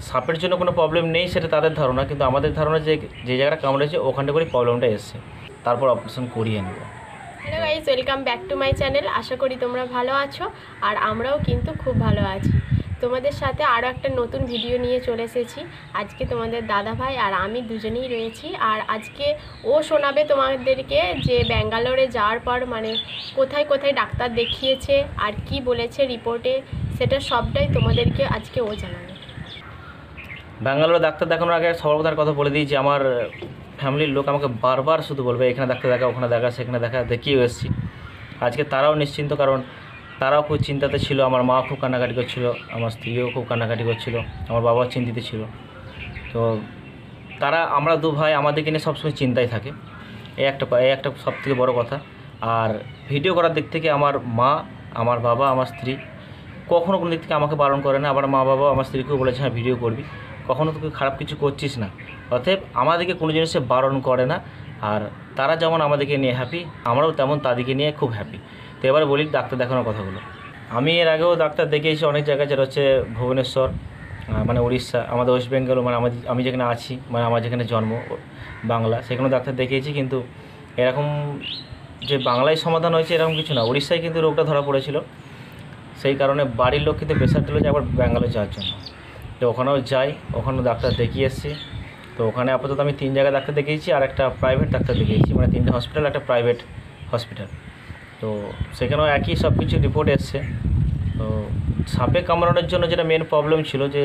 সাপের জন্য কোনো প্রবলেম নেই সেটা তাদের ধারণা, কিন্তু আমাদের ধারণা যে যে জায়গাটা কামড়েছে ওখানটা করেই প্রবলেমটা এসছে, তারপর অপারেশন করিয়ে নেব। Hello guys, welcome back to my channel. আশা করি তোমরা ভালো আছো আর আমরাও কিন্তু খুব ভালো আছি। তোমাদের সাথে আরও একটা নতুন ভিডিও নিয়ে চলে এসেছি। আজকে তোমাদের দাদা ভাই আর আমি দুজনেই রয়েছি। আর আজকে ও শোনাবে তোমাদেরকে যে ব্যাঙ্গালোরে যাওয়ার পর মানে কোথায় কোথায় ডাক্তার দেখিয়েছে আর কি বলেছে রিপোর্টে, সেটা সবটাই তোমাদেরকে আজকে ও জানাবে। ব্যাঙ্গালোরে ডাক্তার দেখানোর আগে সর্বদার কথা বলে দিই যে আমার ফ্যামিলির লোক আমাকে বারবার শুধু বলবে এখানে ডাক্তার দেখা, ওখানে দেখা, সেখানে দেখা, দেখিয়েও এসেছি। আজকে তারাও নিশ্চিন্ত, কারণ তারাও খুব চিন্তাতে ছিল। আমার মা খুব কান্নাকাটি করছিল, আমার স্ত্রীও খুব কান্নাকাটি করছিল, আমার বাবাও চিন্তিত ছিল। তো আমরা দু ভাই আমাদেরকে নিয়ে সবসময় চিন্তায় থাকে, এই একটা সবথেকে বড় কথা। আর ভিডিও করার দিক থেকে আমার মা, আমার বাবা, আমার স্ত্রী কখনও কোনো দিক থেকে আমাকে বারণ করে না। আবার মা বাবা আমার স্ত্রীকেও বলেছে হ্যাঁ ভিডিও করবি, কখনও তোকে খারাপ কিছু করছিস না। অতএব আমাদেরকে কোনো জিনিসে বারণ করে না। আর তারা যেমন আমাদেরকে নিয়ে হ্যাপি, আমরাও তেমন তাদেরকে নিয়ে খুব হ্যাপি। তো এবার বলি ডাক্তার দেখানোর কথাগুলো। আমি এর আগেও ডাক্তার দেখিয়েছি অনেক জায়গায়, যেটা হচ্ছে ভুবনেশ্বর, মানে উড়িষ্যা, আমাদের ওয়েস্ট বেঙ্গল, মানে আমি যেখানে আছি, মানে আমার যেখানে জন্ম বাংলা, সেখানেও ডাক্তার দেখিয়েছি। কিন্তু এরকম যে বাংলায় সমাধান হয়েছে এরকম কিছু না। উড়িষ্যায় কিন্তু রোগটা ধরা পড়েছিল, সেই কারণে বাড়ির লোক কিন্তু প্রেশার দিল যে আবার ব্যাঙ্গালোর যাওয়ার জন্য। তো ওখানেও যাই, ওখানেও ডাক্তার দেখিয়ে এসেছি। তো ওখানে আপাতত আমি 3 জায়গায় ডাক্তার দেখিয়েছি আর একটা প্রাইভেট ডাক্তার দেখিয়েছি, মানে 3টে হসপিটাল, একটা প্রাইভেট হসপিটাল। তো সেখানেও একই সব কিছু রিপোর্ট এসছে। তো সাপে কামড়ানোর জন্য যেটা মেন প্রবলেম ছিল, যে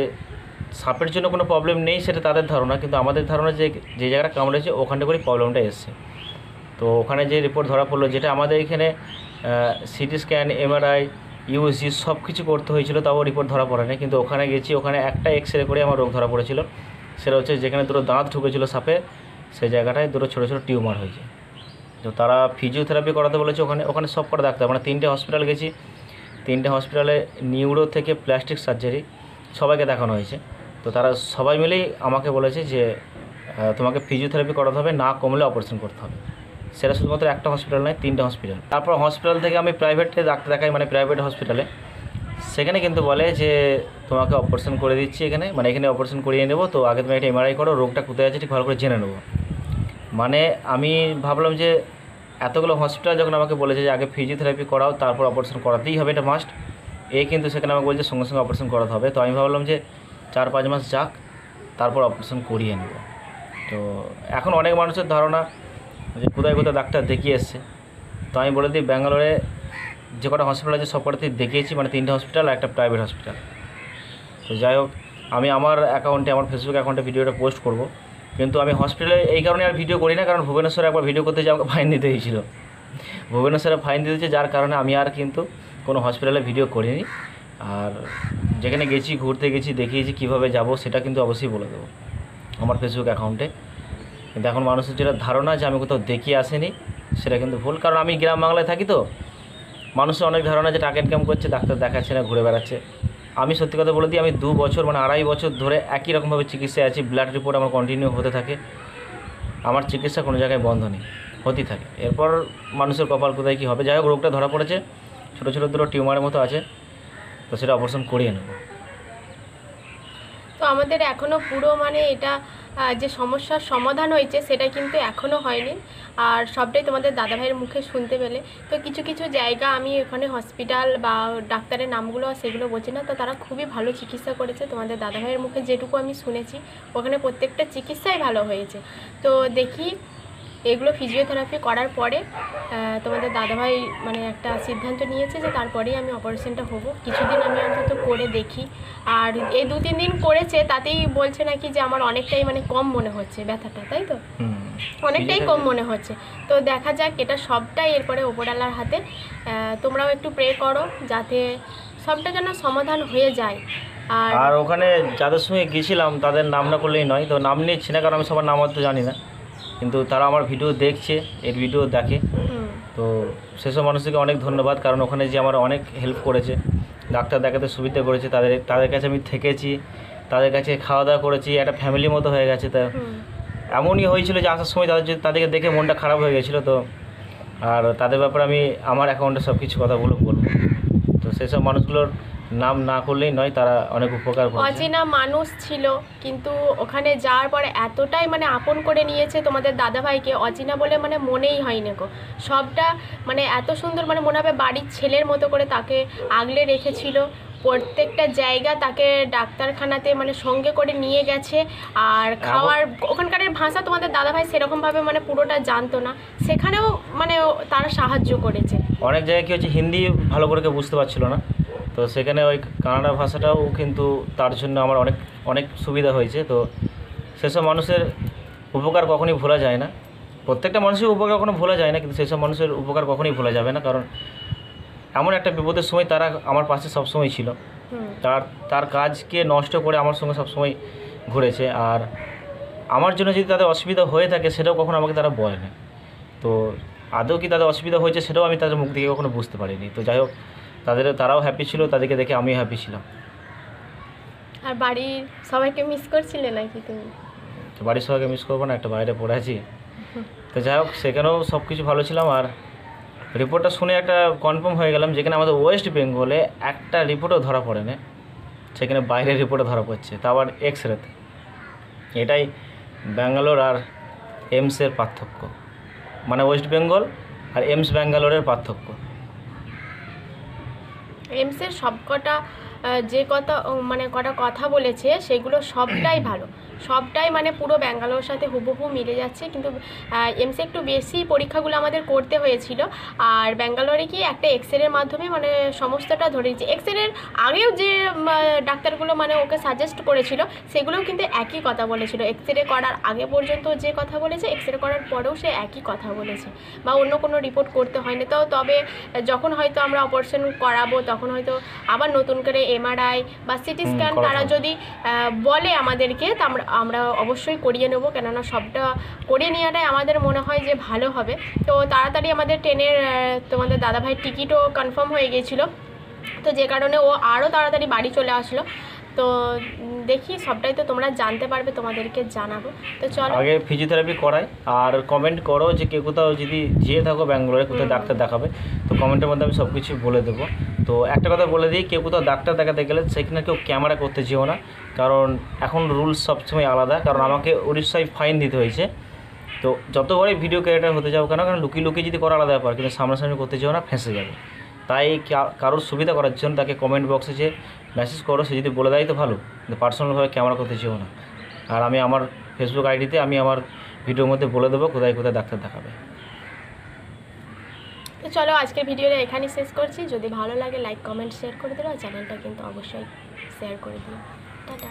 সাপের জন্য কোনো প্রবলেম নেই সেটা তাদের ধারণা, কিন্তু আমাদের ধারণা যে যে জায়গাটা কামড়েছে ওখানটা করেই প্রবলেমটা এসছে। তো ওখানে যে রিপোর্ট ধরা পড়লো, যেটা আমাদের এখানে সিটি স্ক্যান, এমআরআই, ইউএসজি সব কিছু করতে হয়েছিল, তাও রিপোর্ট ধরা পড়ে না। কিন্তু ওখানে গেছি, ওখানে একটা এক্সরে করে আমার রোগ ধরা পড়েছিল। সেটা হচ্ছে যেখানে দুটো দাঁত ঢুকেছিল সাপে, সেই জায়গাটায় দুটো ছোটো ছোটো টিউমার হয়েছে। তো তারা ফিজিওথেরাপি করাতে বলেছে ওখানে সব কটা ডাক্তার, মানে 3টে হসপিটাল গেছি। 3টে হসপিটালে নিউরো থেকে প্লাস্টিক সার্জারি সবাইকে দেখানো হয়েছে। তো তারা সবাই মিলেই আমাকে বলেছে যে তোমাকে ফিজিওথেরাপি করাতে হবে, না কমলে অপারেশন করতে হবে। সেটা শুধুমাত্র একটা হসপিটাল নয়, 3টে হসপিটাল। তারপর হসপিটাল থেকে আমি প্রাইভেটে ডাক্তার দেখাই, মানে প্রাইভেট হসপিটালে। সেখানে কিন্তু বলে যে তোমাকে অপারেশন করে দিচ্ছি এখানে, মানে এখানে অপারেশন করিয়ে নেবো। তো আগে তুমি একটা এমআরআই করো, রোগটা কোথায় আছে ঠিক ভালো করে জেনে নেবো। মানে আমি ভাবলাম যে এতগুলো হসপিটাল যখন আমাকে বলেছে যে আগে ফিজিওথেরাপি করাও, তারপর অপারেশন করাতেই হবে, এটা মাস্ট। কিন্তু সেখানে আমাকে বলছে সঙ্গে সঙ্গে অপারেশন করাতে হবে। তো আমি ভাবলাম যে 4-5 মাস যাক, তারপর অপারেশন করিয়ে নেব। তো এখন অনেক মানুষের ধারণা যে কোথায় কোথায় ডাক্তার দেখিয়ে এসছে। তো আমি বলে দিই, ব্যাঙ্গালোরে যে কটা হসপিটাল আছে সব কটাতেই দেখিয়েছি, মানে 3টে হসপিটাল আর একটা প্রাইভেট হসপিটাল। তো যাই হোক, আমি আমার অ্যাকাউন্টে, আমার ফেসবুক অ্যাকাউন্টে ভিডিওটা পোস্ট করব। কিন্তু আমি হসপিটালে এই কারণে আর ভিডিও করি না, কারণ ভুবনেশ্বরে একবার ভিডিও করতে যাওয়া ফাইন দিতে হয়েছিল। ভুবনেশ্বরে ফাইন দিতেছে, যার কারণে আমি আর কিন্তু কোনো হসপিটালে ভিডিও করিনি। আর যেখানে গেছি, ঘুরতে গেছি, দেখিয়েছি, কীভাবে যাব সেটা কিন্তু অবশ্যই বলে দেবো আমার ফেসবুক অ্যাকাউন্টে। কিন্তু এখন মানুষের যেটা ধারণা যে আমি কোথাও দেখিয়ে আসিনি, সেটা কিন্তু ভুল। কারণ আমি গ্রাম বাংলায় থাকি, তো মানুষের অনেক ধারণা যে টাকা ইনকাম করছে, ডাক্তার দেখাচ্ছে না, ঘুরে বেড়াচ্ছে। আমি সত্যি কথা বলে দিই, আমি 2 বছর, মানে 2.5 বছর ধরে একই রকমভাবে চিকিৎসায় আছি। ব্লাড রিপোর্ট আমার কন্টিনিউ হতে থাকে, আমার চিকিৎসা কোনো জায়গায় বন্ধ নেই, হতেই থাকে। এরপর মানুষের কপাল কোথায় কী হবে। যাই হোক, রোগটা ধরা পড়েছে, ছোটো ছোটো দুটো টিউমারের মতো আছে, তো সেটা অপারেশন করিয়ে নেব। তো আমাদের এখনও পুরো মানে এটা যে সমস্যার সমাধান হয়েছে সেটা কিন্তু এখনও হয়নি। আর সবটাই তোমাদের দাদাভাইয়ের মুখে শুনতে পেলে। তো কিছু কিছু জায়গা আমি ওখানে হসপিটাল বা ডাক্তারের নামগুলো সেগুলো বলছি না, তো তারা খুবই ভালো চিকিৎসা করেছে। তোমাদের দাদাভাইয়ের মুখে যেটুকু আমি শুনেছি, ওখানে প্রত্যেকটা চিকিৎসাই ভালো হয়েছে। তো দেখি এগুলো ফিজিওথেরাপি করার পরে তোমাদের দাদাভাই মানে একটা সিদ্ধান্ত নিয়েছে যে তারপরেই আমি অপারেশনটা হব। কিছুদিন আমি অন্তত করে দেখি। আর এই 2-3 দিন করেছে, তাতেই বলছে নাকি যে আমার অনেকটাই মানে কম মনে হচ্ছে ব্যথাটা, তাই তো অনেকটাই কম মনে হচ্ছে। তো দেখা যাক, এটা সবটাই এরপরে ওপরওয়ালার হাতে। তোমরাও একটু প্রে করো যাতে সবটা যেন সমাধান হয়ে যায়। আর ওখানে যাদের সঙ্গে গেছিলাম তাদের নাম না করলেই নয়, তো নাম নিচ্ছি না, কারণ আমি সবার নাম তো জানি না। কিন্তু তারা আমার ভিডিও দেখছে, এর ভিডিও দেখে। তো সেসব মানুষদেরকে অনেক ধন্যবাদ, কারণ ওখানে যে আমার অনেক হেল্প করেছে, ডাক্তার দেখাতে সুবিধা করেছে। তাদের কাছে আমি থেকেছি, তাদের কাছে খাওয়া দাওয়া করেছি, একটা ফ্যামিলির মতো হয়ে গেছে। তা এমনই হয়েছিল যে আসার সময় তাদেরকে দেখে মনটা খারাপ হয়ে গেছিলো। তো আর তাদের ব্যাপারে আমি আমার অ্যাকাউন্টে সব কিছু কথা বলবো। তো সেসব মানুষগুলোর নাম না করলেই নয়, তারা অনেক উপকার করেছে। অচেনা মানুষ ছিল, কিন্তু ওখানে যাওয়ার পরে এতটাই মানে আপন করে নিয়েছে তোমাদের দাদাভাইকে, অচেনা বলে মানে মনেই হয়নি গো। সবটা মানে এত সুন্দর, মানে মনে হবে বাড়ির ছেলের মতো করে তাকে আগলে রেখেছিল। প্রত্যেকটা জায়গা তাকে ডাক্তারখানাতে মানে সঙ্গে করে নিয়ে গেছে। আর খাওয়ার ওখানকার ভাষা তোমাদের দাদাভাই সেরকমভাবে মানে পুরোটা জানতো না, সেখানেও মানে তারা সাহায্য করেছে। অনেক জায়গায় কী হচ্ছে, হিন্দি ভালো করে কেউ বুঝতে পারছিল না, তো সেখানে ওই কানাডা ভাষাটাও কিন্তু তার জন্য আমার অনেক অনেক সুবিধা হয়েছে। তো সেসব মানুষের উপকার কখনই ভোলা যায় না। প্রত্যেকটা মানুষের উপকার কখনো ভোলা যায় না, কিন্তু সেসব মানুষের উপকার কখনোই ভোলা যাবে না, কারণ এমন একটা বিপদের সময় তারা আমার পাশে সবসময় ছিল। তার কাজকে নষ্ট করে আমার সঙ্গে সবসময় ঘুরেছে। আর আমার জন্য যদি তাদের অসুবিধা হয়ে থাকে সেটাও কখনো আমাকে তারা বলেনি। তো আদৌ কি তাদের অসুবিধা হয়েছে সেটাও আমি তাদের মুখ থেকে কখনো বুঝতে পারিনি। তো যাই হোক, তারাও হ্যাপি ছিল, তাদেরকে দেখে আমিও হ্যাপি ছিলাম। আর বাড়ির সবাইকে মিস করছিলে নাকি তুমি? তো বাড়ির সবাইকে মিস করবো না, একটা বাইরে পড়ে আছি। তো যাই হোক, সেখানেও সব কিছু ভালো ছিলাম। আর রিপোর্টটা শুনে একটা কনফার্ম হয়ে গেলাম, যেখানে আমাদের ওয়েস্ট বেঙ্গলে একটা রিপোর্টও ধরা পড়ে না, সেখানে বাইরের রিপোর্টে ধরা পড়ছে, তা আবার এক্স-রেতে। এটাই ব্যাঙ্গালোর আর এইমসের পার্থক্য, মানে ওয়েস্ট বেঙ্গল আর এইমস ব্যাঙ্গালোরের পার্থক্য। এমসের সবকটা যে মানে কটা কথা বলেছে সেগুলো সবটাই ভালো, সবটাই মানে পুরো ব্যাঙ্গালোরের সাথে হুবহু মিলে যাচ্ছে। কিন্তু এমসে একটু বেশি পরীক্ষাগুলো আমাদের করতে হয়েছিল। আর ব্যাঙ্গালোরে কি একটা এক্সরের মাধ্যমে মানে সমস্তটা ধরে নিচ্ছে। এক্সরের আগেও যে ডাক্তারগুলো মানে ওকে সাজেস্ট করেছিল সেগুলোও কিন্তু একই কথা বলেছিল। এক্সরে করার আগে পর্যন্ত যে কথা বলেছে, এক্সরে করার পরেও সে একই কথা বলেছে, বা অন্য কোনো রিপোর্ট করতে হয়নি। তো তবে যখন হয়তো আমরা অপারেশন করাবো তখন হয়তো আবার নতুন করে এমআরআই বা সিটি স্ক্যান তারা যদি বলে আমাদেরকে, তা আমরা অবশ্যই করিয়ে নেবো, কেননা সবটা করিয়ে নেওয়াটাই আমাদের মনে হয় যে ভালো হবে। তো তাড়াতাড়ি আমাদের ট্রেনের তোমাদের দাদাভাইয়ের টিকিটও কনফার্ম হয়ে গিয়েছিলো, তো যে কারণে ও আরও তাড়াতাড়ি বাড়ি চলে আসলো। তো দেখি সবটাই তো তোমরা জানতে পারবে, তোমাদেরকে জানাবো। তো চলো আগে ফিজিওথেরাপি করাই, আর কমেন্ট করো যে কেউ কোথাও যদি যেয়ে থাকো ব্যাঙ্গালোরে কোথাও ডাক্তার দেখাবে, তো কমেন্টের মধ্যে আমি সব কিছু বলে দেবো। তো একটা কথা বলে দিই, কেউ কোথাও ডাক্তার দেখাতে গেলে সেখানে কেউ ক্যামেরা করতে যেও না, কারণ এখন রুলস সবসময় আলাদা। কারণ আমাকে উড়িষ্যায় ফাইন দিতে হয়েছে। তো যত বড়ই ভিডিও ক্রিয়েটার হতে যাও কেন, কারণ লুকিয়ে লুকিয়ে যদি করা আলাদা ব্যাপার, কিন্তু সামনাসামনি করতে যেও না, ফেঁসে যাবে। তাই কারোর সুবিধা করার জন্য তাকে কমেন্ট বক্সে যে মেসেজ করো, সে যদি বলে দেয় তো ভালো, কিন্তু পার্সোনালভাবে ক্যামেরা করতে চেও না। আর আমি আমার ফেসবুক আইডিতে আমি আমার ভিডিওর মধ্যে বলে দেবো কোথায় কোথায় ডাক্তার দেখাবে। তো চলো আজকের ভিডিওটা এখানেই শেষ করছি। যদি ভালো লাগে লাইক কমেন্ট শেয়ার করে দিও, আর চ্যানেলটা কিন্তু অবশ্যই শেয়ার করে দিও। টাটা।